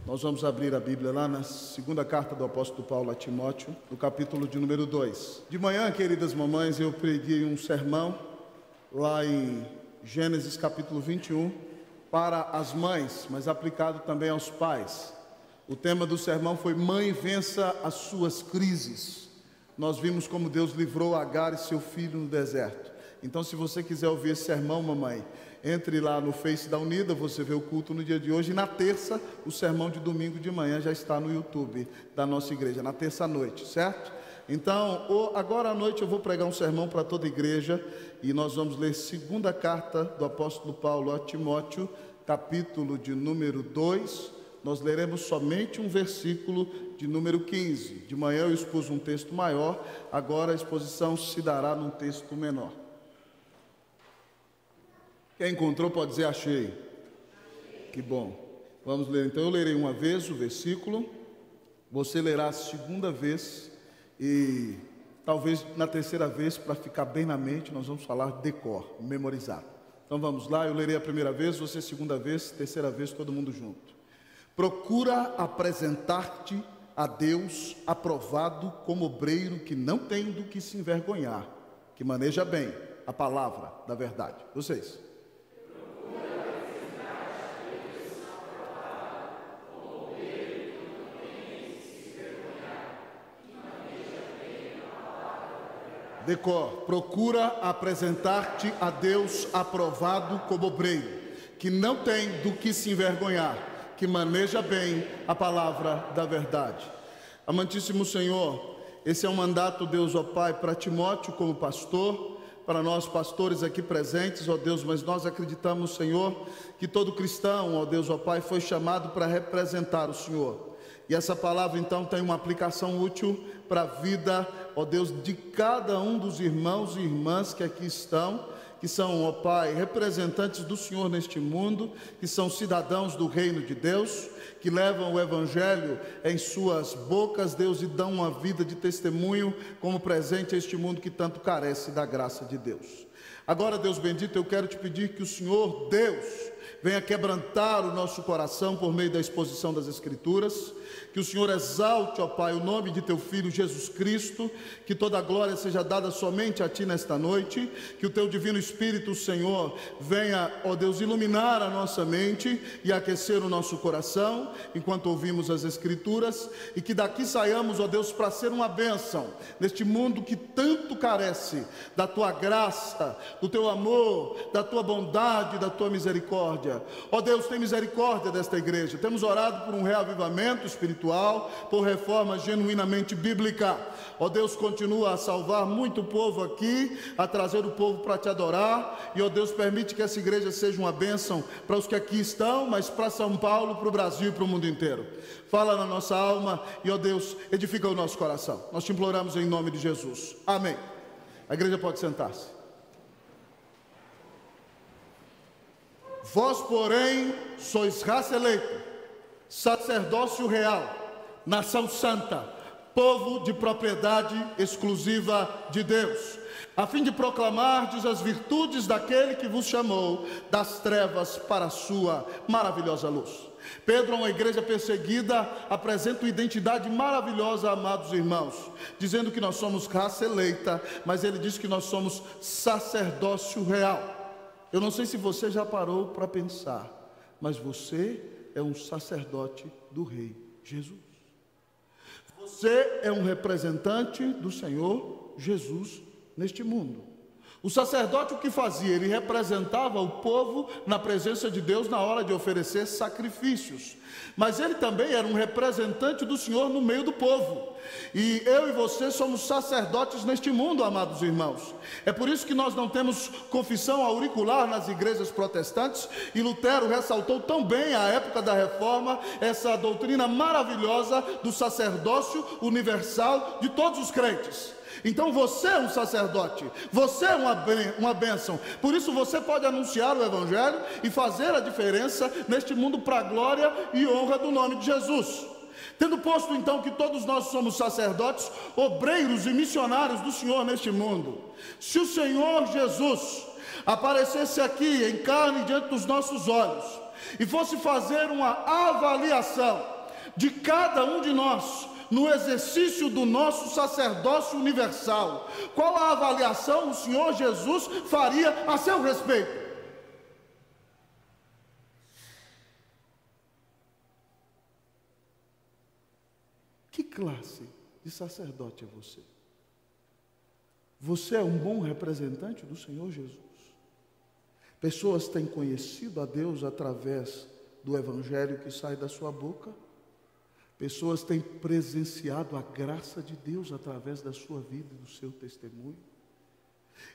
Nós vamos abrir a Bíblia lá na segunda carta do apóstolo Paulo a Timóteo, no capítulo de número 2. De manhã, queridas mamães, eu preguei um sermão lá em Gênesis capítulo 21 para as mães, mas aplicado também aos pais. O tema do sermão foi: Mãe, vença as suas crises. Nós vimos como Deus livrou Agar e seu filho no deserto. Então, se você quiser ouvir esse sermão, mamãe, entre lá no Face da Unida, você vê o culto no dia de hoje. E na terça, o sermão de domingo de manhã já está no YouTube da nossa igreja, na terça-noite, certo? Então, agora à noite eu vou pregar um sermão para toda a igreja. E nós vamos ler segunda carta do apóstolo Paulo a Timóteo, capítulo de número 2. Nós leremos somente um versículo de número 15. De manhã eu expus um texto maior, agora a exposição se dará num texto menor. Quem encontrou pode dizer achei. Que bom. Vamos ler então. Eu lerei uma vez o versículo, você lerá a segunda vez e talvez na terceira vez, para ficar bem na mente, nós vamos falar decor, memorizar. Então vamos lá, eu lerei a primeira vez, você segunda vez, terceira vez, todo mundo junto. Procura apresentar-te a Deus aprovado como obreiro que não tem do que se envergonhar, que maneja bem a palavra da verdade. Vocês. Decor, procura apresentar-te a Deus aprovado como obreiro, que não tem do que se envergonhar, que maneja bem a palavra da verdade. Amantíssimo Senhor, esse é um mandato, Deus, ó Pai, para Timóteo como pastor, para nós pastores aqui presentes, ó Deus, mas nós acreditamos, Senhor, que todo cristão, ó Deus, ó Pai, foi chamado para representar o Senhor. E essa palavra então tem uma aplicação útil para a vida, ó Deus, de cada um dos irmãos e irmãs que aqui estão, que são, ó Pai, representantes do Senhor neste mundo, que são cidadãos do reino de Deus, que levam o Evangelho em suas bocas, Deus, e dão uma vida de testemunho como presente a este mundo que tanto carece da graça de Deus. Agora, Deus bendito, eu quero te pedir que o Senhor, Deus, venha quebrantar o nosso coração por meio da exposição das Escrituras, que o Senhor exalte, ó Pai, o nome de Teu Filho Jesus Cristo, que toda a glória seja dada somente a Ti nesta noite, que o Teu Divino Espírito, Senhor, venha, ó Deus, iluminar a nossa mente e aquecer o nosso coração, enquanto ouvimos as Escrituras, e que daqui saiamos, ó Deus, para ser uma bênção, neste mundo que tanto carece da Tua graça, do Teu amor, da Tua bondade, da Tua misericórdia. Ó Deus, tem misericórdia desta igreja. Temos orado por um reavivamento espiritual, por reforma genuinamente bíblica. Ó Deus, continua a salvar muito povo aqui, a trazer o povo para Te adorar. E ó Deus, permite que essa igreja seja uma bênção para os que aqui estão, mas para São Paulo, para o Brasil e para o mundo inteiro. Fala na nossa alma e ó Deus, edifica o nosso coração. Nós Te imploramos em nome de Jesus. Amém. A igreja pode sentar-se. Vós, porém, sois raça eleita, sacerdócio real, nação santa, povo de propriedade exclusiva de Deus, a fim de proclamardes as virtudes daquele que vos chamou das trevas para a sua maravilhosa luz. Pedro, a uma igreja perseguida, apresenta uma identidade maravilhosa, amados irmãos, dizendo que nós somos raça eleita, mas ele diz que nós somos sacerdócio real. Eu não sei se você já parou para pensar, mas você é um sacerdote do Rei Jesus. Você é um representante do Senhor Jesus neste mundo. O sacerdote o que fazia? Ele representava o povo na presença de Deus na hora de oferecer sacrifícios. Mas ele também era um representante do Senhor no meio do povo. E eu e você somos sacerdotes neste mundo, amados irmãos. É por isso que nós não temos confissão auricular nas igrejas protestantes. E Lutero ressaltou tão bem, à época da Reforma, essa doutrina maravilhosa do sacerdócio universal de todos os crentes. Então você é um sacerdote, você é uma bênção. Por isso você pode anunciar o Evangelho e fazer a diferença neste mundo para a glória e honra do nome de Jesus. Tendo posto então que todos nós somos sacerdotes, obreiros e missionários do Senhor neste mundo, se o Senhor Jesus aparecesse aqui em carne diante dos nossos olhos e fosse fazer uma avaliação de cada um de nós no exercício do nosso sacerdócio universal, qual a avaliação o Senhor Jesus faria a seu respeito? Que classe de sacerdote é você? Você é um bom representante do Senhor Jesus? Pessoas têm conhecido a Deus através do evangelho que sai da sua boca? Pessoas têm presenciado a graça de Deus através da sua vida e do seu testemunho?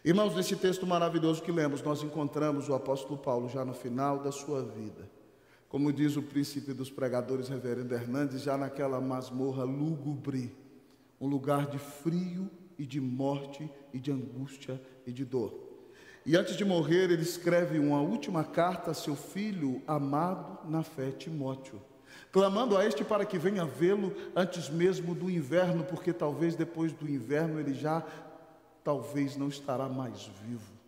Irmãos, nesse texto maravilhoso que lemos, nós encontramos o apóstolo Paulo já no final da sua vida. Como diz o príncipe dos pregadores, reverendo Hernandes, já naquela masmorra lúgubre, um lugar de frio e de morte e de angústia e de dor. E antes de morrer, ele escreve uma última carta a seu filho amado na fé, Timóteo, clamando a este para que venha vê-lo antes mesmo do inverno, porque talvez depois do inverno ele já talvez não estará mais vivo.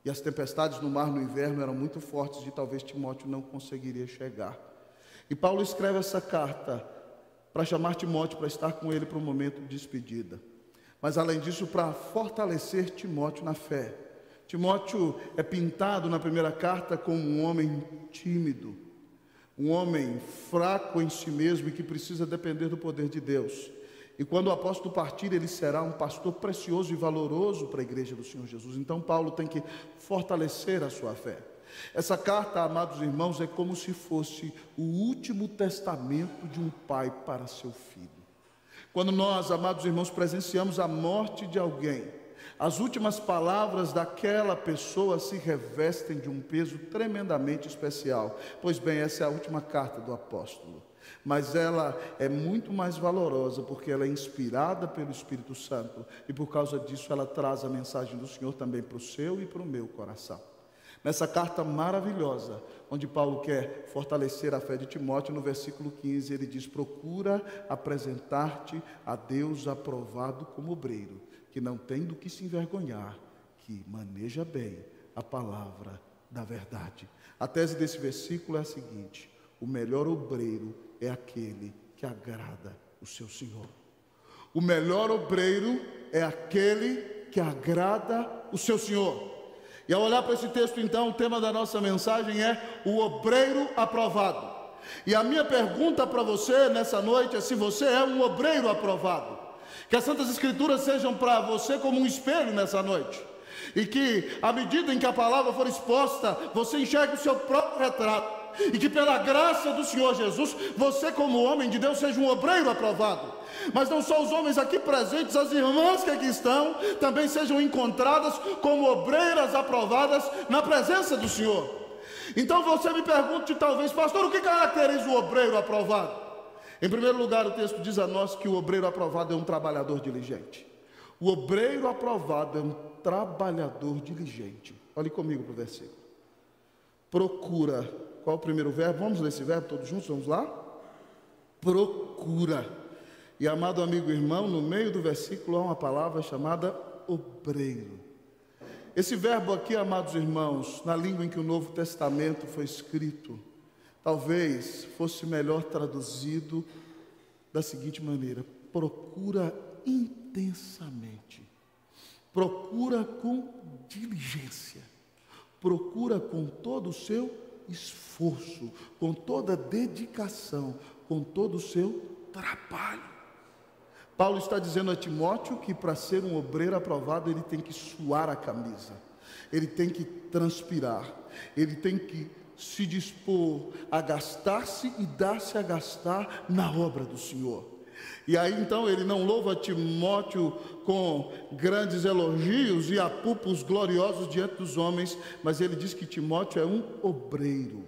E as tempestades no mar no inverno eram muito fortes e talvez Timóteo não conseguiria chegar. E Paulo escreve essa carta para chamar Timóteo para estar com ele para um momento de despedida. Mas além disso, para fortalecer Timóteo na fé. Timóteo é pintado na primeira carta como um homem tímido, um homem fraco em si mesmo e que precisa depender do poder de Deus. E quando o apóstolo partir, ele será um pastor precioso e valoroso para a igreja do Senhor Jesus. Então Paulo tem que fortalecer a sua fé. Essa carta, amados irmãos, é como se fosse o último testamento de um pai para seu filho. Quando nós, amados irmãos, presenciamos a morte de alguém, as últimas palavras daquela pessoa se revestem de um peso tremendamente especial. Pois bem, essa é a última carta do apóstolo. Mas ela é muito mais valorosa, porque ela é inspirada pelo Espírito Santo. E por causa disso ela traz a mensagem do Senhor também para o seu e para o meu coração. Nessa carta maravilhosa, onde Paulo quer fortalecer a fé de Timóteo, no versículo 15, ele diz: procura apresentar-te a Deus aprovado como obreiro, que não tem do que se envergonhar, que maneja bem a palavra da verdade. A tese desse versículo é a seguinte: o melhor obreiro é aquele que agrada o seu Senhor. O melhor obreiro é aquele que agrada o seu Senhor. E ao olhar para esse texto, então, o tema da nossa mensagem é o obreiro aprovado. E a minha pergunta para você nessa noite é se você é um obreiro aprovado. Que as Santas Escrituras sejam para você como um espelho nessa noite. E que, à medida em que a palavra for exposta, você enxergue o seu próprio retrato. E que pela graça do Senhor Jesus, você como homem de Deus seja um obreiro aprovado. Mas não só os homens aqui presentes, as irmãs que aqui estão, também sejam encontradas como obreiras aprovadas na presença do Senhor. Então você me pergunte talvez: pastor, o que caracteriza o obreiro aprovado? Em primeiro lugar, o texto diz a nós que o obreiro aprovado é um trabalhador diligente. O obreiro aprovado é um trabalhador diligente. Olhe comigo para o versículo. Procura. Qual o primeiro verbo? Vamos ler esse verbo todos juntos, vamos lá? Procura. E amado amigo e irmão, no meio do versículo há uma palavra chamada obreiro. Esse verbo aqui, amados irmãos, na língua em que o Novo Testamento foi escrito, talvez fosse melhor traduzido da seguinte maneira: procura intensamente, procura com diligência, procura com todo o seu esforço, com toda a dedicação, com todo o seu trabalho. Paulo está dizendo a Timóteo que para ser um obreiro aprovado ele tem que suar a camisa, ele tem que transpirar, ele tem que se dispor a gastar-se e dar-se a gastar na obra do Senhor. E aí então ele não louva Timóteo com grandes elogios e apupos gloriosos diante dos homens, mas ele diz que Timóteo é um obreiro.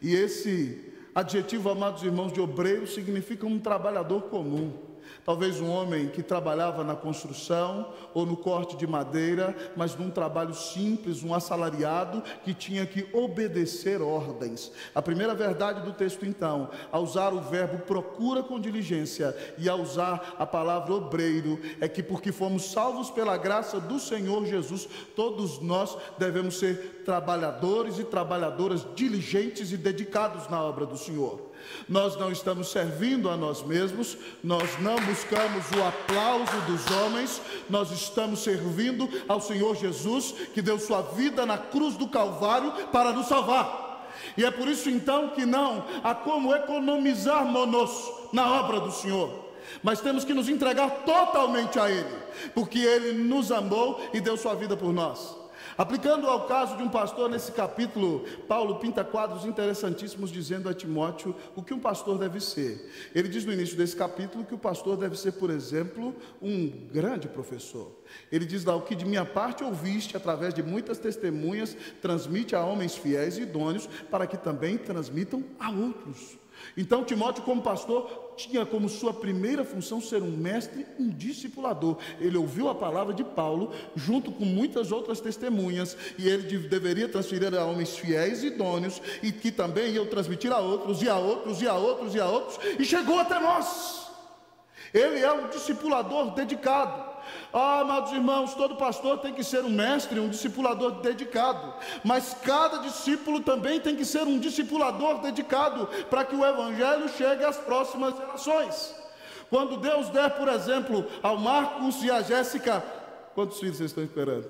E esse adjetivo, amados irmãos, de obreiro significa um trabalhador comum. Talvez um homem que trabalhava na construção ou no corte de madeira, mas num trabalho simples, um assalariado que tinha que obedecer ordens. A primeira verdade do texto, então, ao usar o verbo procura com diligência e ao usar a palavra obreiro, é que porque fomos salvos pela graça do Senhor Jesus, todos nós devemos ser trabalhadores e trabalhadoras diligentes e dedicados na obra do Senhor. Nós não estamos servindo a nós mesmos, nós não buscamos o aplauso dos homens, nós estamos servindo ao Senhor Jesus, que deu sua vida na cruz do Calvário para nos salvar. E é por isso então que não há como economizarmos na obra do Senhor, mas temos que nos entregar totalmente a Ele, porque Ele nos amou e deu sua vida por nós. Aplicando ao caso de um pastor, nesse capítulo, Paulo pinta quadros interessantíssimos dizendo a Timóteo o que um pastor deve ser. Ele diz no início desse capítulo que o pastor deve ser, por exemplo, um grande professor. Ele diz lá: o que de minha parte ouviste através de muitas testemunhas, transmite a homens fiéis e idôneos, para que também transmitam a outros. Então Timóteo, como pastor, tinha como sua primeira função ser um mestre, um discipulador. Ele ouviu a palavra de Paulo junto com muitas outras testemunhas, e ele deveria transferir a homens fiéis e idôneos, e que também iam transmitir a outros, e a outros, e a outros, e a outros, e chegou até nós. Ele é um discipulador dedicado. Amados irmãos, todo pastor tem que ser um mestre, um discipulador dedicado, mas cada discípulo também tem que ser um discipulador dedicado, para que o evangelho chegue às próximas gerações. Quando Deus der, por exemplo, ao Marcos e à Jéssica, quantos filhos vocês estão esperando?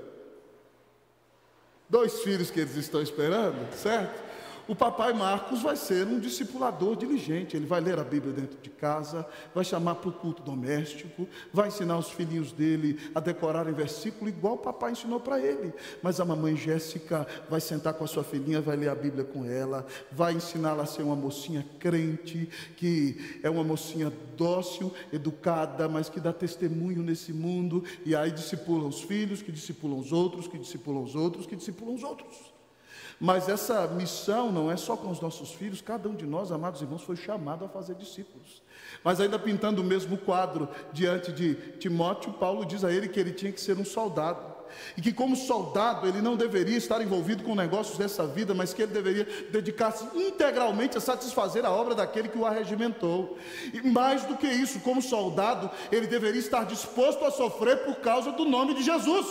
2 filhos que eles estão esperando, certo? O papai Marcos vai ser um discipulador diligente. Ele vai ler a Bíblia dentro de casa, vai chamar para o culto doméstico, vai ensinar os filhinhos dele a decorarem versículo igual o papai ensinou para ele. Mas a mamãe Jéssica vai sentar com a sua filhinha, vai ler a Bíblia com ela, vai ensiná-la a ser uma mocinha crente, que é uma mocinha dócil, educada, mas que dá testemunho nesse mundo. E aí discipula os filhos, que discipulam os outros, que discipulam os outros, que discipulam os outros. Mas essa missão não é só com os nossos filhos. Cada um de nós, amados irmãos, foi chamado a fazer discípulos. Mas ainda pintando o mesmo quadro diante de Timóteo, Paulo diz a ele que ele tinha que ser um soldado, e que como soldado ele não deveria estar envolvido com negócios dessa vida, mas que ele deveria dedicar-se integralmente a satisfazer a obra daquele que o arregimentou. E mais do que isso, como soldado, ele deveria estar disposto a sofrer por causa do nome de Jesus.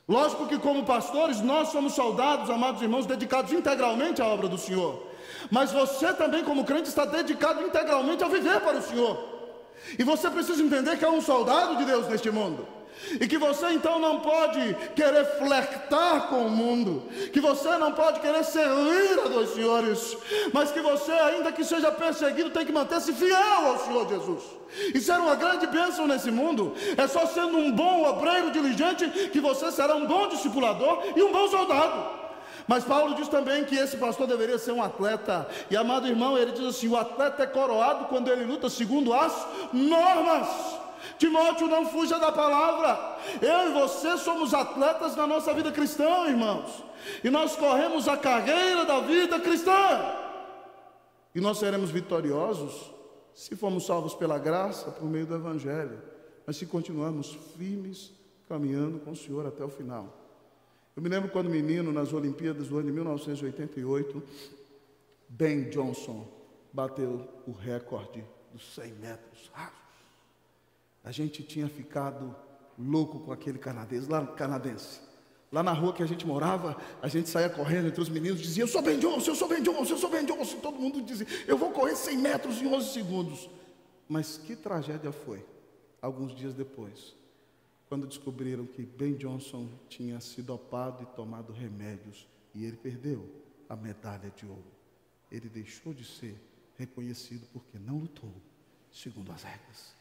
Lógico que como pastores nós somos soldados, amados irmãos, dedicados integralmente à obra do Senhor, mas você também como crente está dedicado integralmente a viver para o Senhor. E você precisa entender que é um soldado de Deus neste mundo, e que você então não pode querer flertar com o mundo, que você não pode querer ser líder dos senhores, mas que você, ainda que seja perseguido, tem que manter-se fiel ao Senhor Jesus. E ser uma grande bênção nesse mundo é só sendo um bom obreiro diligente que você será um bom discipulador e um bom soldado. Mas Paulo diz também que esse pastor deveria ser um atleta. E amado irmão, ele diz assim: o atleta é coroado quando ele luta segundo as normas. Timóteo, não fuja da palavra. Eu e você somos atletas na nossa vida cristã, irmãos, e nós corremos a carreira da vida cristã, e nós seremos vitoriosos se formos salvos pela graça, por meio do evangelho, mas se continuarmos firmes, caminhando com o Senhor até o final. Eu me lembro quando menino, nas Olimpíadas do ano de 1988, Ben Johnson bateu o recorde dos 100 metros rasos. A gente tinha ficado louco com aquele canadense. Lá na rua que a gente morava, a gente saía correndo entre os meninos, dizia: eu sou Ben Johnson, eu sou Ben Johnson, eu sou Ben Johnson. Todo mundo dizia: eu vou correr 100 metros em 11 segundos. Mas que tragédia foi, alguns dias depois, quando descobriram que Ben Johnson tinha se dopado e tomado remédios, e ele perdeu a medalha de ouro. Ele deixou de ser reconhecido porque não lutou segundo as regras.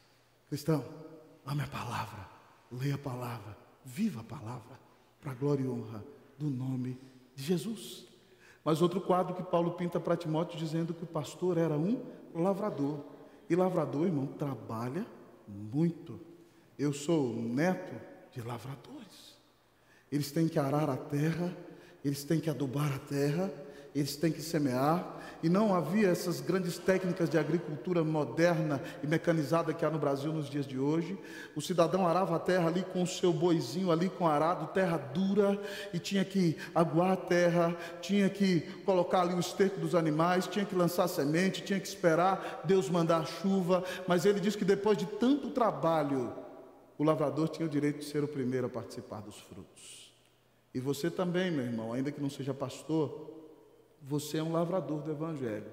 Cristão, ame a palavra, leia a palavra, viva a palavra, para a glória e honra do nome de Jesus. Mas outro quadro que Paulo pinta para Timóteo, dizendo que o pastor era um lavrador. E lavrador, irmão, trabalha muito. Eu sou neto de lavradores. Eles têm que arar a terra, eles têm que adubar a terra, eles têm que semear, e não havia essas grandes técnicas de agricultura moderna e mecanizada que há no Brasil nos dias de hoje. O cidadão arava a terra ali com o seu boizinho, ali com arado, terra dura, e tinha que aguar a terra, tinha que colocar ali o esterco dos animais, tinha que lançar semente, tinha que esperar Deus mandar chuva. Mas ele diz que depois de tanto trabalho, o lavrador tinha o direito de ser o primeiro a participar dos frutos. E você também, meu irmão, ainda que não seja pastor, você é um lavrador do Evangelho.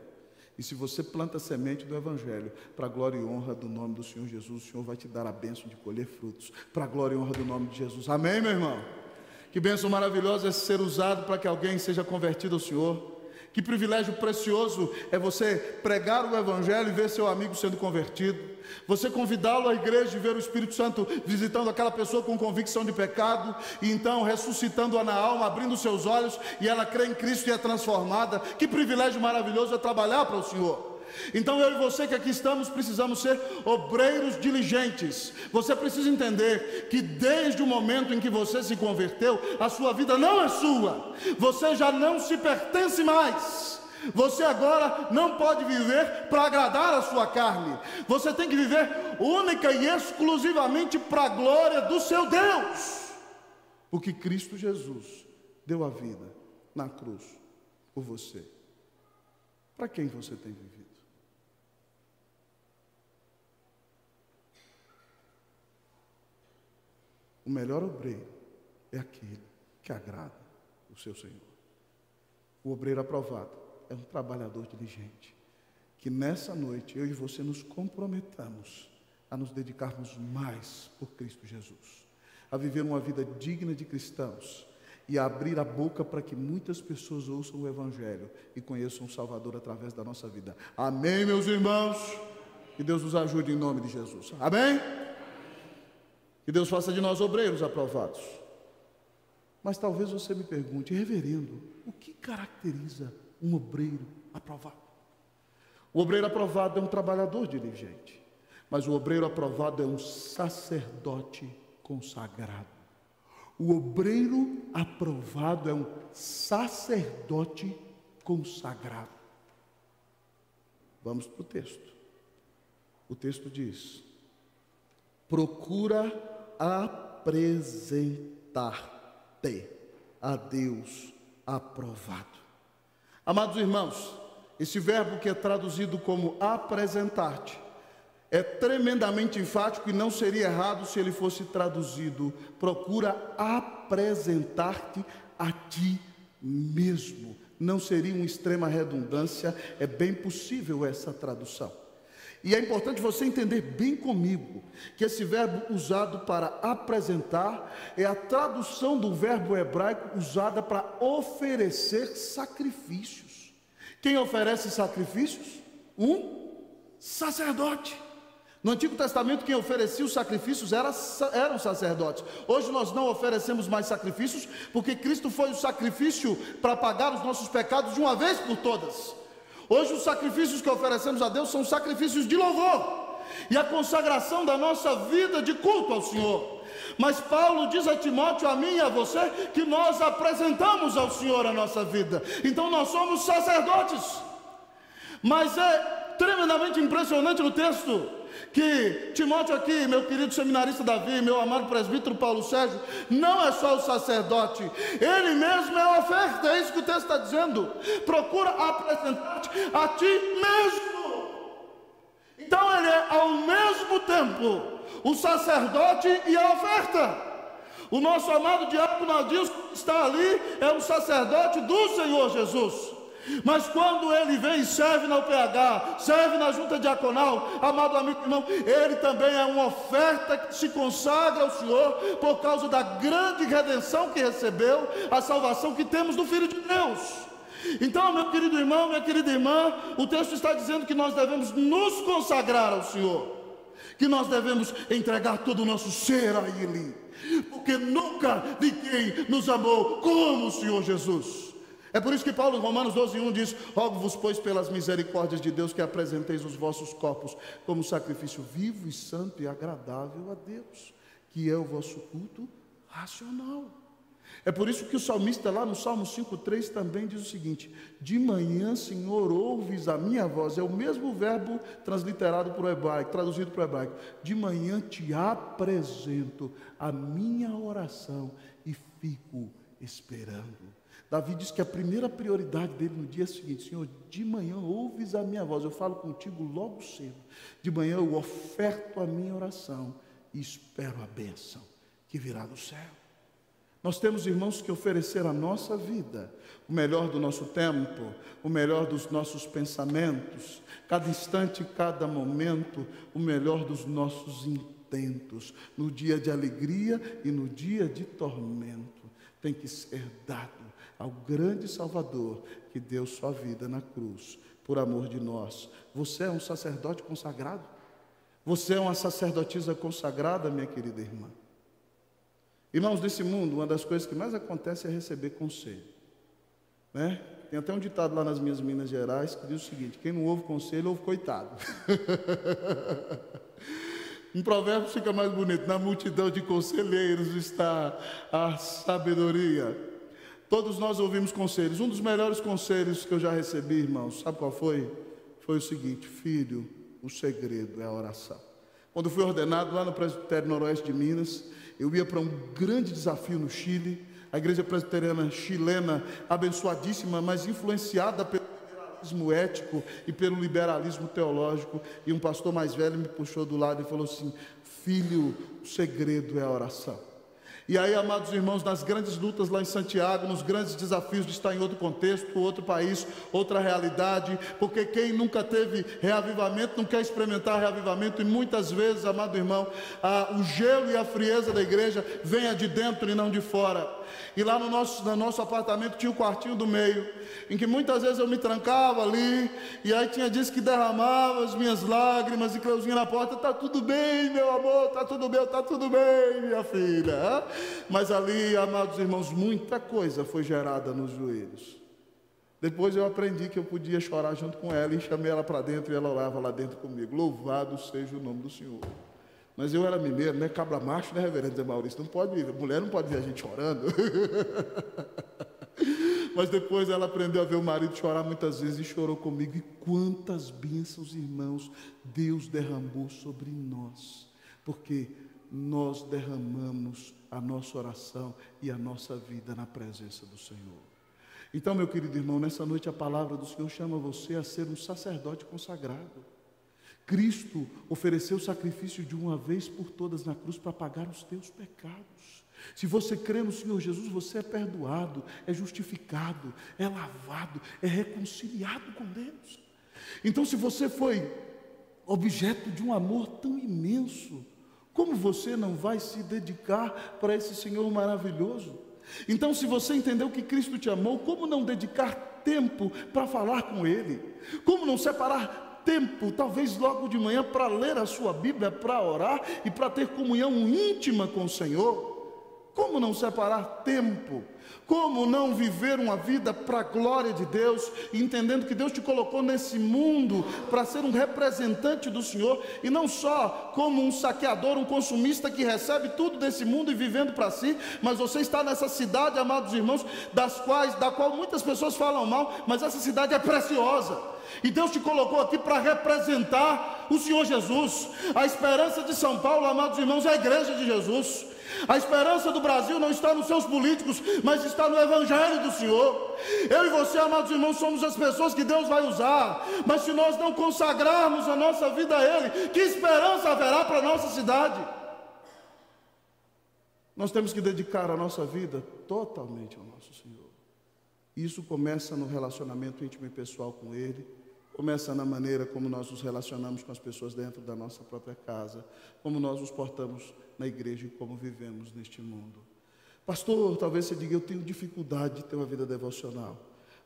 E se você planta a semente do Evangelho, para a glória e honra do nome do Senhor Jesus, o Senhor vai te dar a bênção de colher frutos, para a glória e honra do nome de Jesus. Amém, meu irmão? Que bênção maravilhosa é ser usado para que alguém seja convertido ao Senhor. Que privilégio precioso é você pregar o Evangelho e ver seu amigo sendo convertido. Você convidá-lo à igreja e ver o Espírito Santo visitando aquela pessoa com convicção de pecado, e então ressuscitando-a na alma, abrindo seus olhos, e ela crê em Cristo e é transformada. Que privilégio maravilhoso é trabalhar para o Senhor. Então eu e você que aqui estamos precisamos ser obreiros diligentes. Você precisa entender que desde o momento em que você se converteu, a sua vida não é sua. Você já não se pertence mais. Você agora não pode viver para agradar a sua carne. Você tem que viver única e exclusivamente para a glória do seu Deus. Porque Cristo Jesus deu a vida na cruz por você. Para quem você tem vivido? O melhor obreiro é aquele que agrada o seu Senhor. O obreiro aprovado é um trabalhador diligente. Que nessa noite eu e você nos comprometamos a nos dedicarmos mais por Cristo Jesus, a viver uma vida digna de cristãos e a abrir a boca para que muitas pessoas ouçam o Evangelho e conheçam o Salvador através da nossa vida. Amém, meus irmãos? Que Deus nos ajude em nome de Jesus. Amém? Que Deus faça de nós obreiros aprovados. Mas talvez você me pergunte: reverendo, o que caracteriza um obreiro aprovado? O obreiro aprovado é um trabalhador diligente, mas o obreiro aprovado é um sacerdote consagrado. O obreiro aprovado é um sacerdote consagrado. Vamos para o texto. O texto diz: procura apresentar-te a Deus aprovado. Amados irmãos, esse verbo que é traduzido como apresentar-te é tremendamente enfático e não seria errado se ele fosse traduzido: procura apresentar-te a ti mesmo. Não seria uma extrema redundância, é bem possível essa tradução. E é importante você entender bem comigo que esse verbo usado para apresentar é a tradução do verbo hebraico usada para oferecer sacrifícios. Quem oferece sacrifícios? Um sacerdote. No Antigo Testamento, quem oferecia os sacrifícios eram sacerdotes. Hoje nós não oferecemos mais sacrifícios, porque Cristo foi o sacrifício para pagar os nossos pecados de uma vez por todas. Hoje os sacrifícios que oferecemos a Deus são sacrifícios de louvor e a consagração da nossa vida de culto ao Senhor. Mas Paulo diz a Timóteo, a mim e a você, que nós apresentamos ao Senhor a nossa vida. Então nós somos sacerdotes. Mas é tremendamente impressionante no texto que Timóteo aqui, meu querido seminarista Davi, meu amado presbítero Paulo Sérgio, não é só o sacerdote, ele mesmo é a oferta. É isso que o texto está dizendo: procura apresentar-te a ti mesmo. Então ele é ao mesmo tempo o sacerdote e a oferta. O nosso amado diácono Adilson que está ali é um sacerdote do Senhor Jesus. Mas quando ele vem e serve na UPH, serve na junta diaconal, amado amigo irmão, ele também é uma oferta que se consagra ao Senhor por causa da grande redenção que recebeu, a salvação que temos do Filho de Deus. Então, meu querido irmão, minha querida irmã, o texto está dizendo que nós devemos nos consagrar ao Senhor, que nós devemos entregar todo o nosso ser a Ele, porque nunca ninguém nos amou como o Senhor Jesus. É por isso que Paulo, em Romanos 12:1 diz: rogo-vos, pois, pelas misericórdias de Deus, que apresenteis os vossos corpos como sacrifício vivo e santo e agradável a Deus, que é o vosso culto racional. É por isso que o salmista lá no Salmo 5,3 também diz o seguinte: de manhã, Senhor, ouves a minha voz. É o mesmo verbo transliterado para o hebraico, traduzido para o hebraico. De manhã te apresento a minha oração e fico esperando. Davi diz que a primeira prioridade dele no dia seguinte: Senhor, de manhã ouves a minha voz, eu falo contigo logo cedo. De manhã eu oferto a minha oração e espero a bênção que virá do céu. Nós temos, irmãos, que oferecer a nossa vida, o melhor do nosso tempo, o melhor dos nossos pensamentos, cada instante, cada momento, o melhor dos nossos intentos, no dia de alegria e no dia de tormento, tem que ser dado ao grande Salvador que deu sua vida na cruz, por amor de nós. Você é um sacerdote consagrado? Você é uma sacerdotisa consagrada, minha querida irmã? Irmãos, nesse mundo, uma das coisas que mais acontece é receber conselho, né? Tem até um ditado lá nas minhas Minas Gerais que diz o seguinte: quem não ouve conselho, ouve coitado. Um provérbio fica mais bonito: na multidão de conselheiros está a sabedoria. Todos nós ouvimos conselhos. Um dos melhores conselhos que eu já recebi, irmãos, sabe qual foi? Foi o seguinte: filho, o segredo é a oração. Quando eu fui ordenado lá no Presbitério Noroeste de Minas, eu ia para um grande desafio no Chile. A igreja presbiteriana chilena, abençoadíssima, mas influenciada pelo liberalismo ético e pelo liberalismo teológico. E um pastor mais velho me puxou do lado e falou assim: filho, o segredo é a oração. E aí, amados irmãos, nas grandes lutas lá em Santiago, nos grandes desafios de estar em outro contexto, outro país, outra realidade, porque quem nunca teve reavivamento não quer experimentar reavivamento, e muitas vezes, amado irmão, o gelo e a frieza da igreja venha de dentro e não de fora. E lá no nosso apartamento tinha o quartinho do meio, em que muitas vezes eu me trancava ali, e aí tinha dias que derramava as minhas lágrimas, e Cleuzinha na porta: tá tudo bem, meu amor, tá tudo bem, minha filha. Mas ali, amados irmãos, muita coisa foi gerada nos joelhos. Depois eu aprendi que eu podia chorar junto com ela, e chamei ela para dentro, e ela orava lá dentro comigo. Louvado seja o nome do Senhor. Mas eu era mineiro, né? Cabra macho, né, reverendo Zé Maurício? Mulher não pode ver a gente chorando. Mas depois ela aprendeu a ver o marido chorar muitas vezes, e chorou comigo. E quantas bênçãos, irmãos, Deus derramou sobre nós, porque nós derramamos a nossa oração e a nossa vida na presença do Senhor. Então, meu querido irmão, nessa noite a palavra do Senhor chama você a ser um sacerdote consagrado. Cristo ofereceu o sacrifício de uma vez por todas na cruz para pagar os teus pecados. Se você crê no Senhor Jesus, você é perdoado, é justificado, é lavado, é reconciliado com Deus. Então, se você foi objeto de um amor tão imenso, como você não vai se dedicar para esse Senhor maravilhoso? Então, se você entendeu que Cristo te amou, como não dedicar tempo para falar com Ele? Como não separar tempo, talvez logo de manhã, para ler a sua Bíblia, para orar e para ter comunhão íntima com o Senhor? Como não separar tempo? Como não viver uma vida para a glória de Deus, entendendo que Deus te colocou nesse mundo para ser um representante do Senhor, e não só como um saqueador, um consumista que recebe tudo desse mundo e vivendo para si, mas você está nessa cidade, amados irmãos, da qual muitas pessoas falam mal, mas essa cidade é preciosa. E Deus te colocou aqui para representar o Senhor Jesus. A esperança de São Paulo, amados irmãos, é a igreja de Jesus. A esperança do Brasil não está nos seus políticos, mas está no Evangelho do Senhor. Eu e você, amados irmãos, somos as pessoas que Deus vai usar. Mas se nós não consagrarmos a nossa vida a Ele, que esperança haverá para a nossa cidade? Nós temos que dedicar a nossa vida totalmente ao nosso Senhor. Isso começa no relacionamento íntimo e pessoal com Ele. Começa na maneira como nós nos relacionamos com as pessoas dentro da nossa própria casa, como nós nos portamos na igreja e como vivemos neste mundo. Pastor, talvez você diga: eu tenho dificuldade de ter uma vida devocional.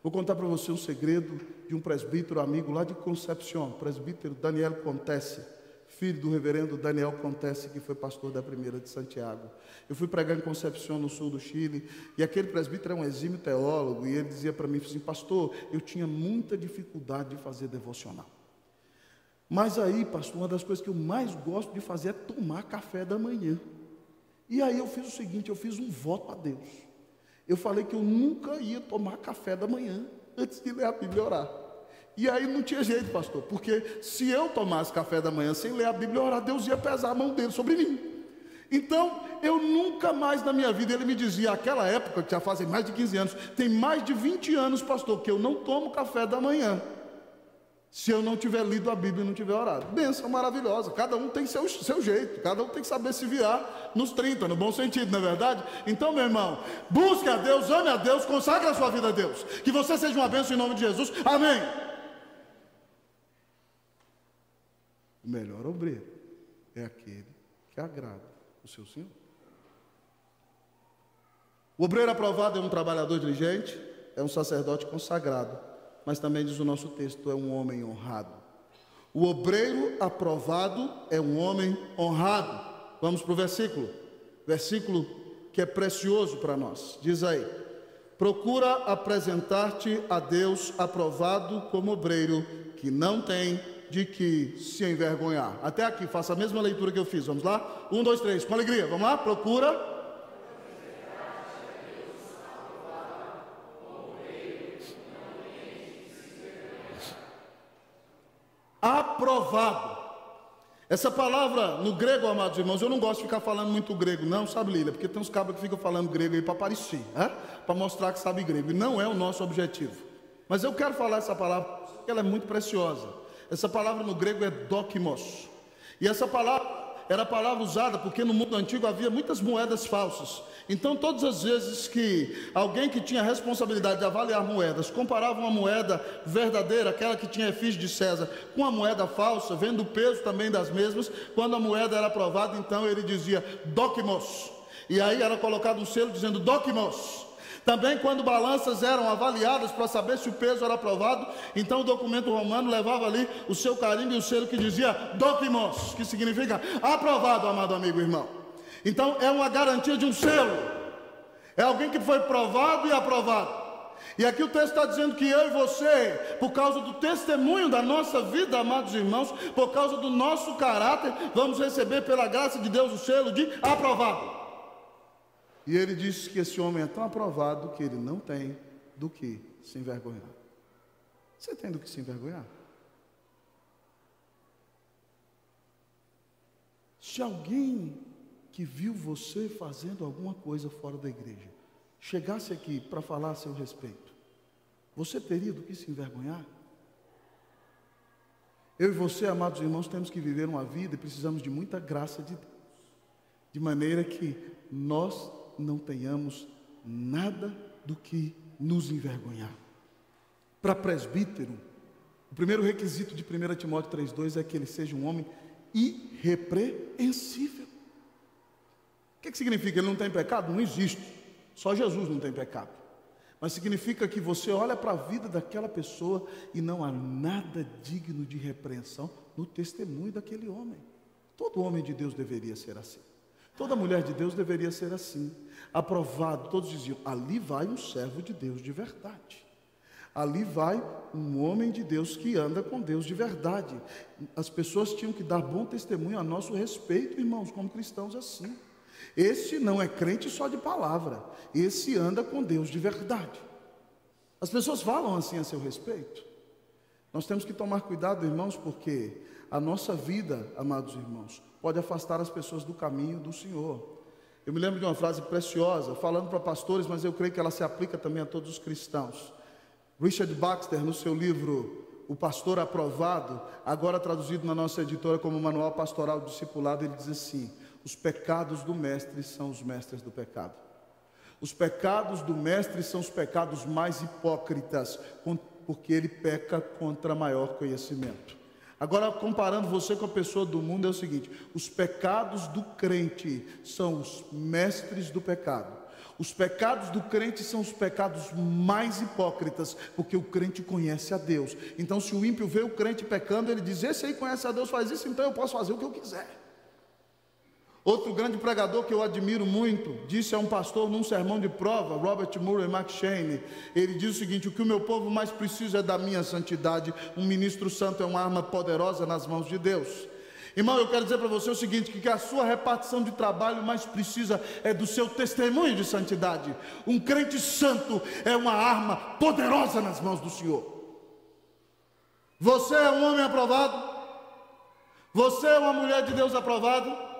Vou contar para você um segredo de um presbítero amigo lá de Concepción, presbítero Daniel Contesse, filho do reverendo Daniel Contesse, que foi pastor da primeira de Santiago. Eu fui pregar em Concepción, no sul do Chile, e aquele presbítero é um exímio teólogo, e ele dizia para mim assim: pastor, eu tinha muita dificuldade de fazer devocional. Mas aí, pastor, uma das coisas que eu mais gosto de fazer é tomar café da manhã. E aí eu fiz o seguinte, eu fiz um voto a Deus. Eu falei que eu nunca ia tomar café da manhã antes de ler a Bíblia e orar. E aí não tinha jeito, pastor, porque se eu tomasse café da manhã sem ler a Bíblia e orar, Deus ia pesar a mão dele sobre mim. Então, eu nunca mais na minha vida, ele me dizia, aquela época, que já fazem mais de 15 anos, tem mais de 20 anos, pastor, que eu não tomo café da manhã, se eu não tiver lido a Bíblia e não tiver orado. Bênção maravilhosa, cada um tem seu jeito, cada um tem que saber se virar nos 30, no bom sentido, não é verdade? Então, meu irmão, busque a Deus, ame a Deus, consagre a sua vida a Deus, que você seja uma bênção em nome de Jesus, amém. O melhor obreiro é aquele que agrada o seu Senhor. O obreiro aprovado é um trabalhador diligente, é um sacerdote consagrado, mas também diz o nosso texto, é um homem honrado. O obreiro aprovado é um homem honrado. Vamos para o versículo que é precioso para nós. Diz aí: procura apresentar-te a Deus aprovado como obreiro, que não tem de que se envergonhar. Até aqui, faça a mesma leitura que eu fiz. Vamos lá? 1, 2, 3, com alegria. Vamos lá? Procura aprovado. Essa palavra no grego, amados irmãos, eu não gosto de ficar falando muito grego, não, sabe, Lília? Porque tem uns cabras que ficam falando grego aí para parecer, para mostrar que sabe grego, e não é o nosso objetivo. Mas eu quero falar essa palavra, porque ela é muito preciosa. Essa palavra no grego é dokimos, e essa palavra era a palavra usada porque no mundo antigo havia muitas moedas falsas. Então, todas as vezes que alguém que tinha a responsabilidade de avaliar moedas comparava uma moeda verdadeira, aquela que tinha efígie de César, com a moeda falsa, vendo o peso também das mesmas, quando a moeda era aprovada, então ele dizia dokimos, e aí era colocado um selo dizendo dokimos. Também quando balanças eram avaliadas para saber se o peso era aprovado, então o documento romano levava ali o seu carimbo e o selo que dizia dokimos, que significa aprovado, amado amigo e irmão. Então é uma garantia de um selo, é alguém que foi provado e aprovado. E aqui o texto está dizendo que eu e você, por causa do testemunho da nossa vida, amados irmãos, por causa do nosso caráter, vamos receber pela graça de Deus o selo de aprovado. E ele diz que esse homem é tão aprovado que ele não tem do que se envergonhar. Você tem do que se envergonhar? Se alguém que viu você fazendo alguma coisa fora da igreja chegasse aqui para falar a seu respeito, você teria do que se envergonhar? Eu e você, amados irmãos, temos que viver uma vida e precisamos de muita graça de Deus, de maneira que nós não tenhamos nada do que nos envergonhar. Para presbítero, o primeiro requisito de 1 Timóteo 3,2 é que ele seja um homem irrepreensível. O que significa? Ele não tem pecado? Não existe, só Jesus não tem pecado. Mas significa que você olha para a vida daquela pessoa e não há nada digno de repreensão no testemunho daquele homem. Todo homem de Deus deveria ser assim. Toda mulher de Deus deveria ser assim, aprovado. Todos diziam, ali vai um servo de Deus de verdade, ali vai um homem de Deus que anda com Deus de verdade. As pessoas tinham que dar bom testemunho a nosso respeito, irmãos, como cristãos assim. Esse não é crente só de palavra, esse anda com Deus de verdade. As pessoas falam assim a seu respeito. Nós temos que tomar cuidado, irmãos, porque a nossa vida, amados irmãos, pode afastar as pessoas do caminho do Senhor. Eu me lembro de uma frase preciosa, falando para pastores, mas eu creio que ela se aplica também a todos os cristãos. Richard Baxter, no seu livro O Pastor Aprovado, agora traduzido na nossa editora como Manual Pastoral Discipulado, ele diz assim: os pecados do mestre são os mestres do pecado. Os pecados do mestre são os pecados mais hipócritas, porque ele peca contra maior conhecimento. Agora, comparando você com a pessoa do mundo, é o seguinte: os pecados do crente são os mestres do pecado. Os pecados do crente são os pecados mais hipócritas, porque o crente conhece a Deus. Então, se o ímpio vê o crente pecando, ele diz: esse aí conhece a Deus, faz isso, então eu posso fazer o que eu quiser. Outro grande pregador que eu admiro muito, disse a um pastor num sermão de prova, Robert Murray McCheyne, ele diz o seguinte: o que o meu povo mais precisa é da minha santidade. Um ministro santo é uma arma poderosa nas mãos de Deus. Irmão, eu quero dizer para você o seguinte, que a sua repartição de trabalho mais precisa é do seu testemunho de santidade. Um crente santo é uma arma poderosa nas mãos do Senhor. Você é um homem aprovado? Você é uma mulher de Deus aprovada?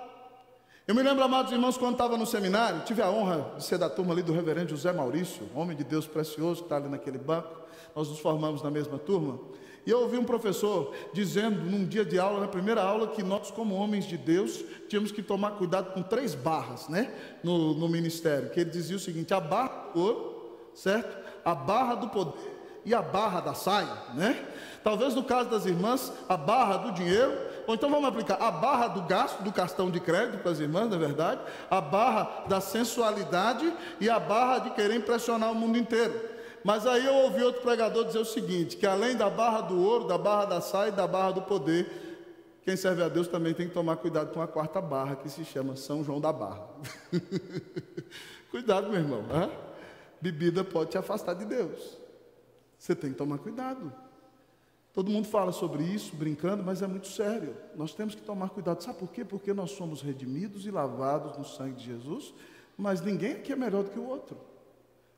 Eu me lembro, amados irmãos, quando estava no seminário, tive a honra de ser da turma ali do reverendo José Maurício, homem de Deus precioso, que está ali naquele banco. Nós nos formamos na mesma turma. E eu ouvi um professor dizendo, num dia de aula, na primeira aula, que nós, como homens de Deus, tínhamos que tomar cuidado com 3 barras, né, no ministério. Que ele dizia o seguinte: a barra do ouro, certo? A barra do poder e a barra da saia, né? Talvez no caso das irmãs, a barra do dinheiro, ou então vamos aplicar a barra do gasto, do cartão de crédito para as irmãs, na verdade, a barra da sensualidade e a barra de querer impressionar o mundo inteiro. Mas aí eu ouvi outro pregador dizer o seguinte, que além da barra do ouro, da barra da saia e da barra do poder, quem serve a Deus também tem que tomar cuidado com a 4ª barra, que se chama São João da Barra. Cuidado, meu irmão, hein? Bebida pode te afastar de Deus. Você tem que tomar cuidado. Todo mundo fala sobre isso, brincando, mas é muito sério. Nós temos que tomar cuidado. Sabe por quê? Porque nós somos redimidos e lavados no sangue de Jesus, mas ninguém aqui é melhor do que o outro.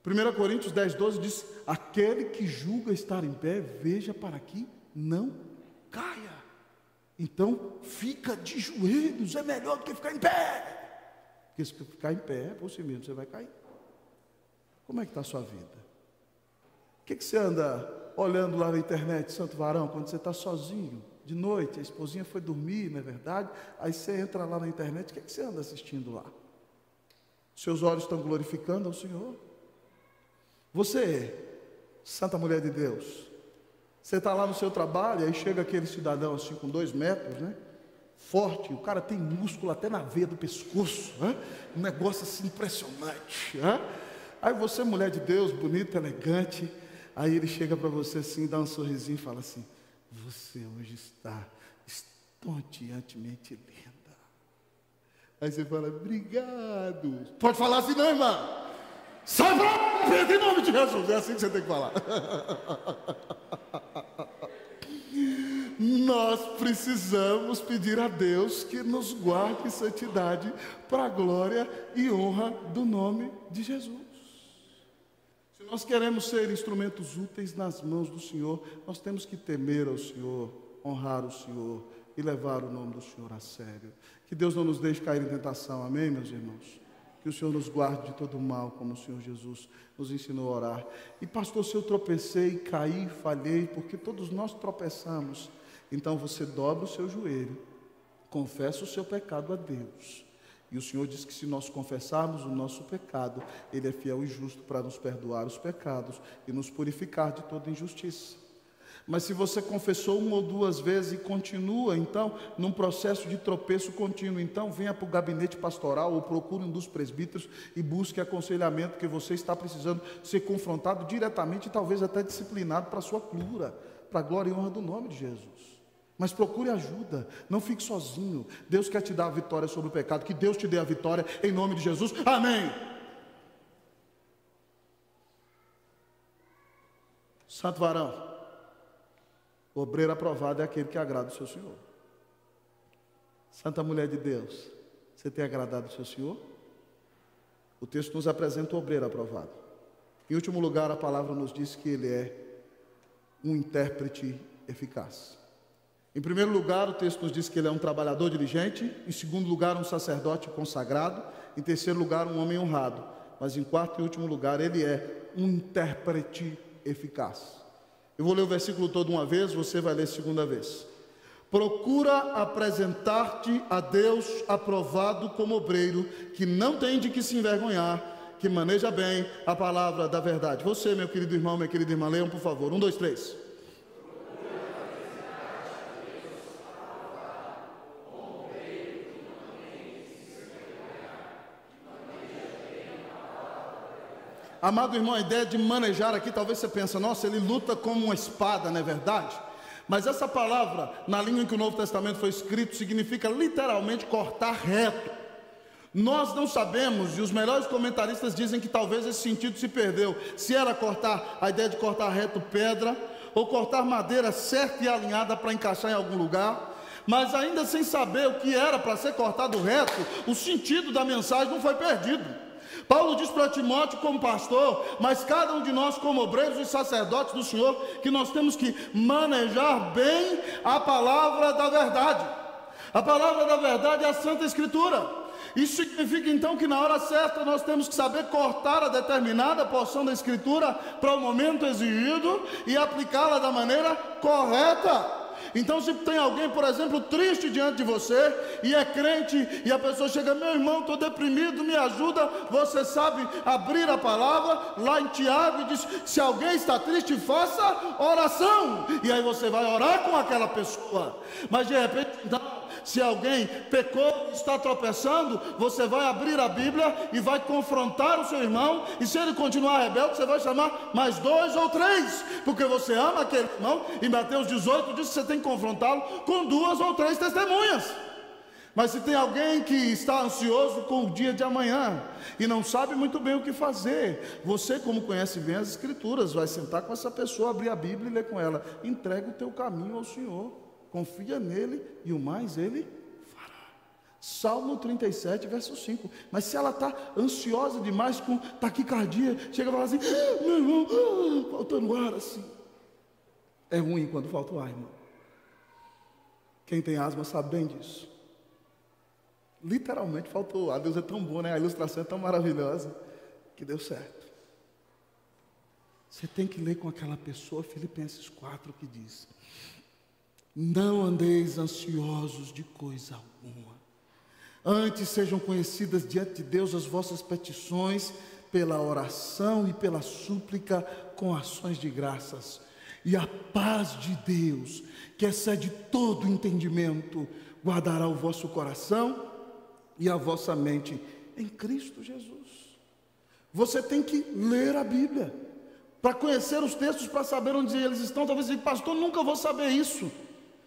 1 Coríntios 10:12 diz: aquele que julga estar em pé, veja para que não caia. Então, fica de joelhos, é melhor do que ficar em pé. Porque se ficar em pé, por si mesmo, você vai cair. Como é que está a sua vida? O que você anda olhando lá na internet, santo varão, quando você está sozinho, de noite, a esposinha foi dormir, não é verdade? Aí você entra lá na internet, o que você anda assistindo lá? Seus olhos estão glorificando ao Senhor? Você, santa mulher de Deus, você está lá no seu trabalho, aí chega aquele cidadão assim com 2 metros, né? Forte, o cara tem músculo até na veia do pescoço, né? Um negócio assim impressionante, né? Aí você, mulher de Deus, bonita, elegante, aí ele chega para você assim, dá um sorrisinho e fala assim: você hoje está estonteantemente linda. Aí você fala: obrigado. Pode falar assim, não, irmã? Sai pra lá, em nome de Jesus. É assim que você tem que falar. Nós precisamos pedir a Deus que nos guarde em santidade para a glória e honra do nome de Jesus. Se nós queremos ser instrumentos úteis nas mãos do Senhor, nós temos que temer ao Senhor, honrar o Senhor e levar o nome do Senhor a sério. Que Deus não nos deixe cair em tentação, amém, meus irmãos? Que o Senhor nos guarde de todo mal, como o Senhor Jesus nos ensinou a orar. E pastor, se eu tropecei, caí, falhei, porque todos nós tropeçamos, então você dobra o seu joelho, confessa o seu pecado a Deus. E o Senhor diz que se nós confessarmos o nosso pecado, Ele é fiel e justo para nos perdoar os pecados e nos purificar de toda injustiça. Mas se você confessou 1 ou 2 vezes e continua, então, num processo de tropeço contínuo, então venha para o gabinete pastoral ou procure um dos presbíteros e busque aconselhamento, porque você está precisando ser confrontado diretamente e talvez até disciplinado para a sua cura, para a glória e honra do nome de Jesus. Mas procure ajuda, não fique sozinho. Deus quer te dar a vitória sobre o pecado, que Deus te dê a vitória em nome de Jesus, amém. Santo varão, o obreiro aprovado é aquele que agrada o seu Senhor. Santa mulher de Deus, você tem agradado o seu Senhor? O texto nos apresenta o obreiro aprovado. Em último lugar, a palavra nos diz que ele é um intérprete eficaz. Em primeiro lugar, o texto nos diz que ele é um trabalhador diligente. Em segundo lugar, um sacerdote consagrado. Em terceiro lugar, um homem honrado. Mas em quarto e último lugar, ele é um intérprete eficaz. Eu vou ler o versículo todo uma vez, você vai ler segunda vez. Procura apresentar-te a Deus aprovado como obreiro, que não tem de que se envergonhar, que maneja bem a palavra da verdade. Você, meu querido irmão, minha querida irmã, leiam por favor. 1, 2, 3. Amado irmão, a ideia de manejar aqui, talvez você pense, nossa, ele luta como uma espada, não é verdade? Mas essa palavra, na língua em que o Novo Testamento foi escrito, significa literalmente cortar reto. Nós não sabemos, e os melhores comentaristas dizem que talvez esse sentido se perdeu, se era cortar, a ideia de cortar reto pedra, ou cortar madeira certa e alinhada para encaixar em algum lugar. mas ainda sem saber o que era para ser cortado reto, o sentido da mensagem não foi perdido. Paulo diz para Timóteo como pastor, mas cada um de nós como obreiros e sacerdotes do Senhor, que nós temos que manejar bem a palavra da verdade. A palavra da verdade é a Santa Escritura. Isso significa então que na hora certa nós temos que saber cortar a determinada porção da Escritura para o momento exigido e aplicá-la da maneira correta. Então, se tem alguém, por exemplo, triste diante de você e é crente e a pessoa chega: meu irmão, estou deprimido, me ajuda. Você sabe abrir a palavra lá em Tiago e diz: se alguém está triste, faça oração. E aí você vai orar com aquela pessoa. Mas de repente, então, se alguém pecou, está tropeçando, você vai abrir a Bíblia e vai confrontar o seu irmão, e se ele continuar rebelde, você vai chamar mais 2 ou 3, porque você ama aquele irmão, e Mateus 18 diz que você tem que confrontá-lo com 2 ou 3 testemunhas. Mas se tem alguém que está ansioso com o dia de amanhã, e não sabe muito bem o que fazer, você, como conhece bem as Escrituras, vai sentar com essa pessoa, abrir a Bíblia e ler com ela: entrega o teu caminho ao Senhor, confia nele e o mais ele fará. Salmo 37, verso 5. Mas se ela está ansiosa demais, com taquicardia, chega a falar assim: meu irmão, faltando ar assim. É ruim quando falta o ar, irmão. Quem tem asma sabe bem disso. Literalmente faltou o ar. Deus é tão bom, né? A ilustração é tão maravilhosa que deu certo. Você tem que ler com aquela pessoa Filipenses 4, que diz: não andeis ansiosos de coisa alguma, antes sejam conhecidas diante de Deus as vossas petições pela oração e pela súplica com ações de graças, e a paz de Deus, que excede todo entendimento, guardará o vosso coração e a vossa mente em Cristo Jesus. Você tem que ler a Bíblia para conhecer os textos, para saber onde eles estão. Talvez você diga: pastor, nunca vou saber isso.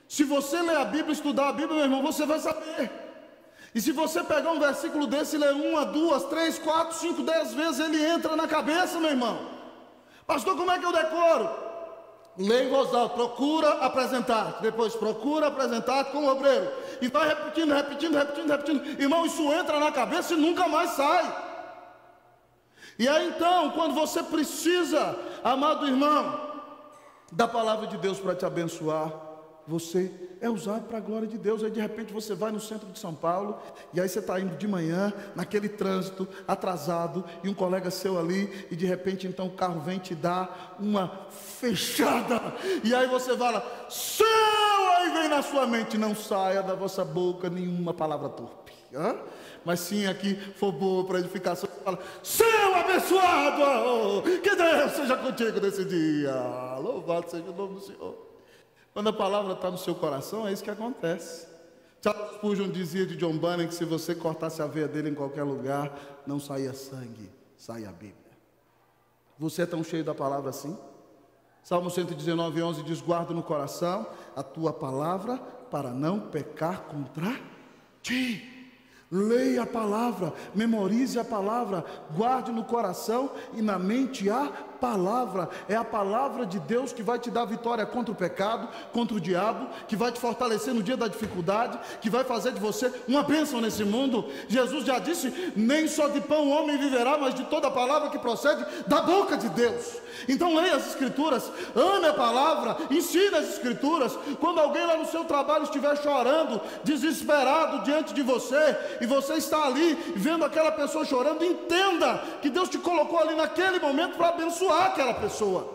Se você ler a Bíblia, estudar a Bíblia, meu irmão, você vai saber. E se você pegar um versículo desse e ler 1, 2, 3, 4, 5, 10 vezes, ele entra na cabeça, meu irmão. Pastor, como é que eu decoro? Leia em voz alta: procura apresentar. Depois, procura apresentar como obreiro. E vai repetindo, repetindo, repetindo, repetindo. Irmão, isso entra na cabeça e nunca mais sai. E aí então, quando você precisa, amado irmão, da palavra de Deus para te abençoar, você é usado para a glória de Deus. Aí de repente você vai no centro de São Paulo, e aí você está indo de manhã, naquele trânsito, atrasado, e um colega seu ali, e de repente então o carro vem te dar uma fechada, e aí você fala: céu! Aí vem na sua mente: não saia da vossa boca nenhuma palavra torpe, mas sim aqui for boa para edificação. Você fala: céu abençoado, que Deus seja contigo nesse dia, louvado seja o nome do Senhor. Quando a palavra está no seu coração, é isso que acontece. Charles Spurgeon dizia de John Bunyan que se você cortasse a veia dele em qualquer lugar, não saía sangue, saía a Bíblia. Você é tão cheio da palavra assim? Salmo 119, 11 diz: guarda no coração a tua palavra para não pecar contra ti. Leia a palavra, memorize a palavra, guarde no coração e na mente a palavra. É a palavra de Deus que vai te dar vitória contra o pecado, contra o diabo, que vai te fortalecer no dia da dificuldade, que vai fazer de você uma bênção nesse mundo. Jesus já disse: nem só de pão o homem viverá, mas de toda a palavra que procede da boca de Deus. Então leia as Escrituras, ame a palavra, ensine as Escrituras. Quando alguém lá no seu trabalho estiver chorando, desesperado diante de você, e você está ali vendo aquela pessoa chorando, entenda que Deus te colocou ali naquele momento para abençoar aquela pessoa,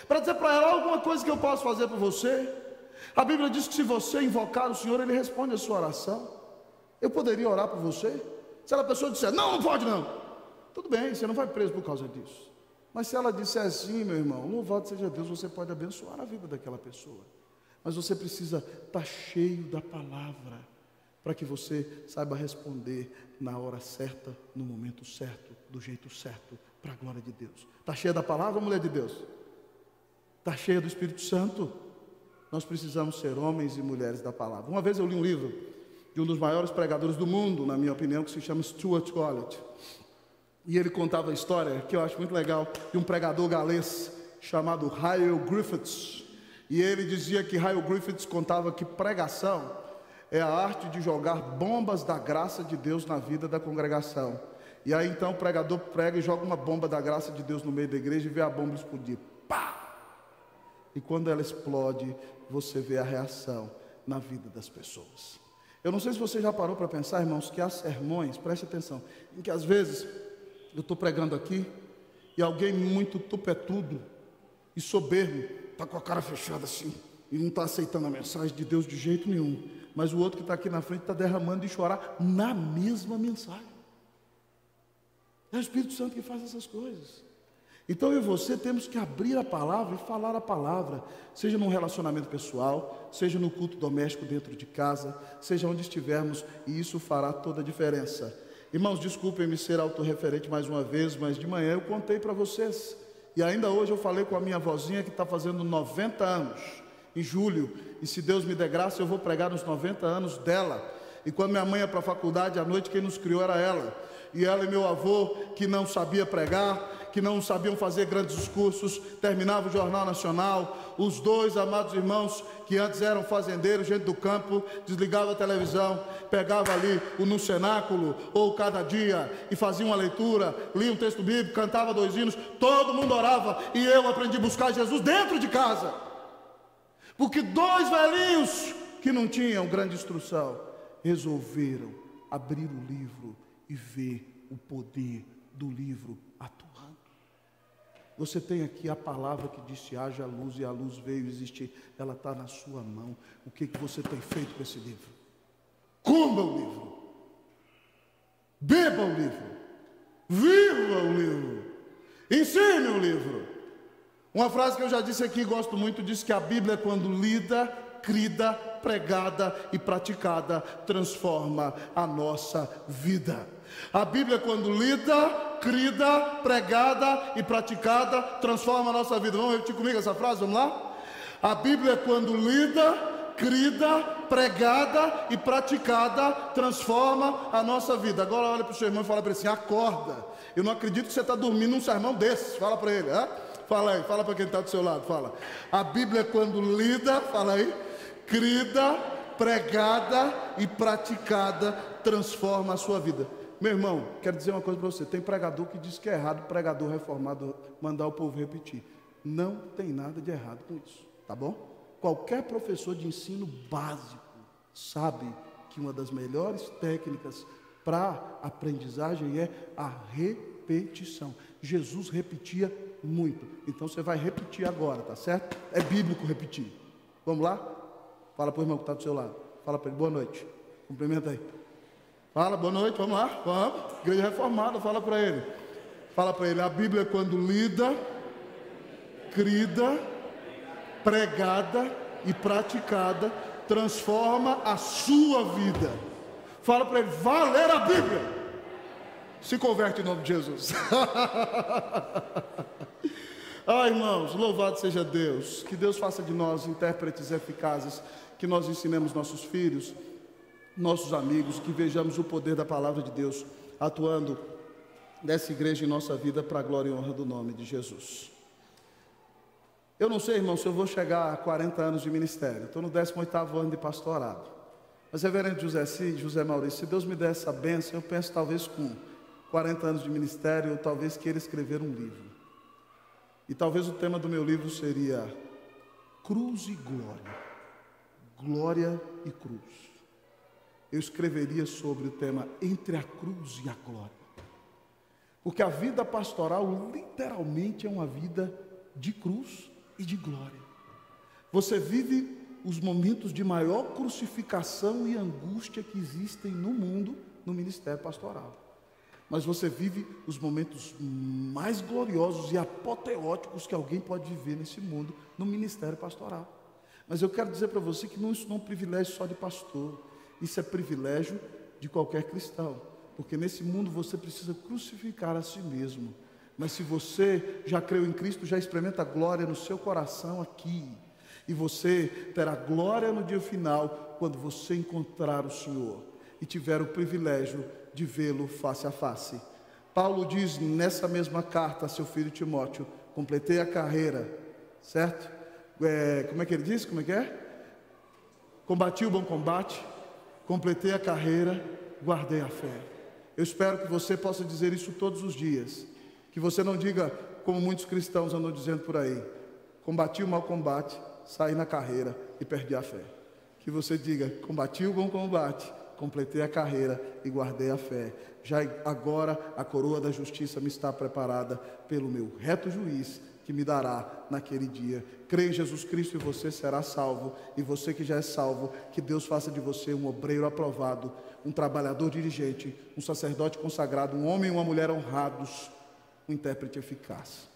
para dizer para ela: alguma coisa que eu posso fazer por você. A Bíblia diz que se você invocar o Senhor, Ele responde a sua oração. Eu poderia orar por você? Se a pessoa disser: não, não pode não, tudo bem, você não vai preso por causa disso. Mas se ela disser assim, meu irmão, louvado seja Deus, você pode abençoar a vida daquela pessoa. Mas você precisa estar cheio da palavra, para que você saiba responder na hora certa, no momento certo, do jeito certo, para a glória de Deus. Está cheia da palavra, mulher de Deus? Está cheia do Espírito Santo? Nós precisamos ser homens e mulheres da palavra. Uma vez eu li um livro de um dos maiores pregadores do mundo, na minha opinião, que se chama Stuart Collett. E ele contava a história, que eu acho muito legal, de um pregador galês chamado Hyle Griffiths. E ele dizia que Hyle Griffiths contava que pregação é a arte de jogar bombas da graça de Deus na vida da congregação. E aí então o pregador prega e joga uma bomba da graça de Deus no meio da igreja e vê a bomba explodir. Pá! E quando ela explode, você vê a reação na vida das pessoas. Eu não sei se você já parou para pensar, irmãos, que há sermões, preste atenção, em que às vezes eu estou pregando aqui e alguém muito tupetudo e soberbo está com a cara fechada assim e não está aceitando a mensagem de Deus de jeito nenhum, mas o outro que está aqui na frente está derramando de chorar na mesma mensagem. É o Espírito Santo que faz essas coisas. Então eu e você temos que abrir a palavra e falar a palavra, seja num relacionamento pessoal, seja no culto doméstico dentro de casa, seja onde estivermos, e isso fará toda a diferença. Irmãos, desculpem-me ser autorreferente mais uma vez, mas de manhã eu contei para vocês, e ainda hoje eu falei com a minha vozinha que está fazendo 90 anos, em julho, e se Deus me der graça eu vou pregar nos 90 anos dela. E quando minha mãe ia para a faculdade à noite, quem nos criou era ela. E ela e meu avô, que não sabia pregar, que não sabiam fazer grandes discursos, terminava o Jornal Nacional. Os dois amados irmãos, que antes eram fazendeiros, gente do campo, desligava a televisão, pegava ali o No Cenáculo, ou Cada Dia, e fazia uma leitura, lia um texto bíblico, cantava 2 hinos, todo mundo orava, e eu aprendi a buscar Jesus dentro de casa. Porque 2 velhinhos, que não tinham grande instrução, resolveram abrir o livro e ver o poder do livro atuando. Você tem aqui a palavra que disse haja luz, e a luz veio existir. Ela está na sua mão. O que você tem feito com esse livro? Coma o livro, beba o livro, viva o livro, ensine o livro. Uma frase que eu já disse aqui, gosto muito, diz que a Bíblia, quando lida, crida, pregada e praticada, transforma a nossa vida. A Bíblia, quando lida, crida, pregada e praticada, transforma a nossa vida. Vamos repetir comigo essa frase? Vamos lá? A Bíblia, quando lida, crida, pregada e praticada, transforma a nossa vida. Agora olha para o seu irmão e fala para ele assim: acorda. Eu não acredito que você está dormindo num sermão desses. Fala para ele, fala aí, fala para quem está do seu lado, fala. A Bíblia, quando lida, fala aí, crida, pregada e praticada, transforma a sua vida. Meu irmão, quero dizer uma coisa para você. Tem pregador que diz que é errado, pregador reformado, mandar o povo repetir. Não tem nada de errado com isso, tá bom? Qualquer professor de ensino básico sabe que uma das melhores técnicas para aprendizagem é a repetição. Jesus repetia muito, então você vai repetir agora, tá certo? É bíblico repetir. Vamos lá? Fala para o irmão que está do seu lado. Fala para ele, boa noite. Cumprimenta aí. Fala, boa noite, vamos lá, vamos. Igreja reformada, fala para ele. Fala para ele, a Bíblia, quando lida, crida, pregada e praticada, transforma a sua vida. Fala para ele, vá ler a Bíblia. Se converte em nome de Jesus. Irmãos, louvado seja Deus. Que Deus faça de nós intérpretes eficazes, que nós ensinemos nossos filhos, nossos amigos, que vejamos o poder da palavra de Deus atuando nessa igreja em nossa vida, para a glória e honra do nome de Jesus. Eu não sei, irmão, se eu vou chegar a 40 anos de ministério. Estou no 18º ano de pastorado. Mas reverendo José Cid, José Maurício, se Deus me der essa bênção, eu penso talvez com 40 anos de ministério, eu talvez queira escrever um livro. E talvez o tema do meu livro seria Cruz e Glória. Glória e cruz. Eu escreveria sobre o tema entre a cruz e a glória. Porque a vida pastoral literalmente é uma vida de cruz e de glória. Você vive os momentos de maior crucificação e angústia que existem no mundo no ministério pastoral. Mas você vive os momentos mais gloriosos e apoteóticos que alguém pode viver nesse mundo no ministério pastoral. Mas eu quero dizer para você que isso não é um privilégio só de pastor. Isso é privilégio de qualquer cristão. Porque nesse mundo você precisa crucificar a si mesmo. Mas se você já creu em Cristo, já experimenta a glória no seu coração aqui. E você terá glória no dia final, quando você encontrar o Senhor e tiver o privilégio de vê-lo face a face. Paulo diz nessa mesma carta a seu filho Timóteo: completei a carreira, certo? Como é que ele diz? Como é que é? Combati o bom combate, completei a carreira, guardei a fé. Eu espero que você possa dizer isso todos os dias. Que você não diga, como muitos cristãos andam dizendo por aí: combati o mau combate, saí na carreira e perdi a fé. Que você diga: combati o bom combate, completei a carreira e guardei a fé. Já agora a coroa da justiça me está preparada pelo meu reto juiz, que me dará naquele dia. Creia em Jesus Cristo e você será salvo. E você que já é salvo, que Deus faça de você um obreiro aprovado, um trabalhador diligente, um sacerdote consagrado, um homem e uma mulher honrados, um intérprete eficaz.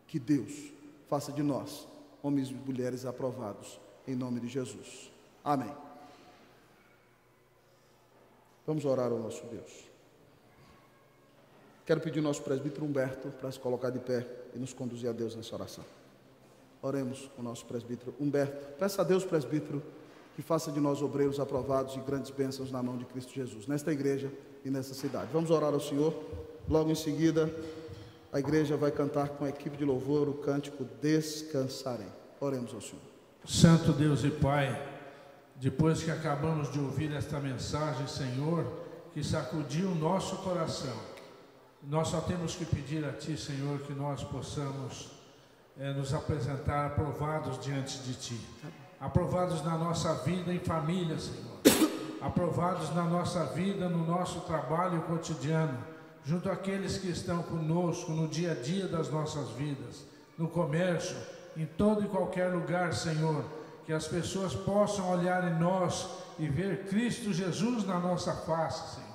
Que Deus faça de nós homens e mulheres aprovados, em nome de Jesus. Amém. Vamos orar ao nosso Deus. Quero pedir ao nosso presbítero Humberto para se colocar de pé e nos conduzir a Deus nessa oração. Oremos com o nosso presbítero Humberto. Peça a Deus, presbítero, que faça de nós obreiros aprovados e grandes bênçãos na mão de Cristo Jesus, nesta igreja e nessa cidade. Vamos orar ao Senhor. Logo em seguida, a igreja vai cantar com a equipe de louvor o cântico Descansarei. Oremos ao Senhor. Santo Deus e Pai, depois que acabamos de ouvir esta mensagem, Senhor, que sacudiu o nosso coração, nós só temos que pedir a Ti, Senhor, que nós possamos nos apresentar aprovados diante de Ti. Aprovados na nossa vida em família, Senhor. Aprovados na nossa vida, no nosso trabalho cotidiano, junto àqueles que estão conosco no dia a dia das nossas vidas, no comércio, em todo e qualquer lugar, Senhor, que as pessoas possam olhar em nós e ver Cristo Jesus na nossa face, Senhor.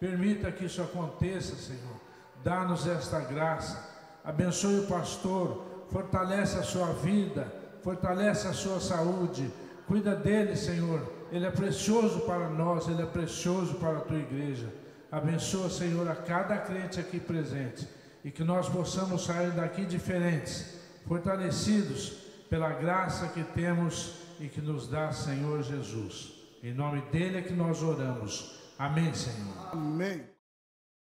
Permita que isso aconteça, Senhor. Dá-nos esta graça. Abençoe o pastor, fortalece a sua vida, fortalece a sua saúde. Cuida dele, Senhor. Ele é precioso para nós, ele é precioso para a tua igreja. Abençoa, Senhor, a cada crente aqui presente e que nós possamos sair daqui diferentes, fortalecidos pela graça que temos e que nos dá, Senhor Jesus. Em nome dele é que nós oramos. Amém, Senhor. Amém.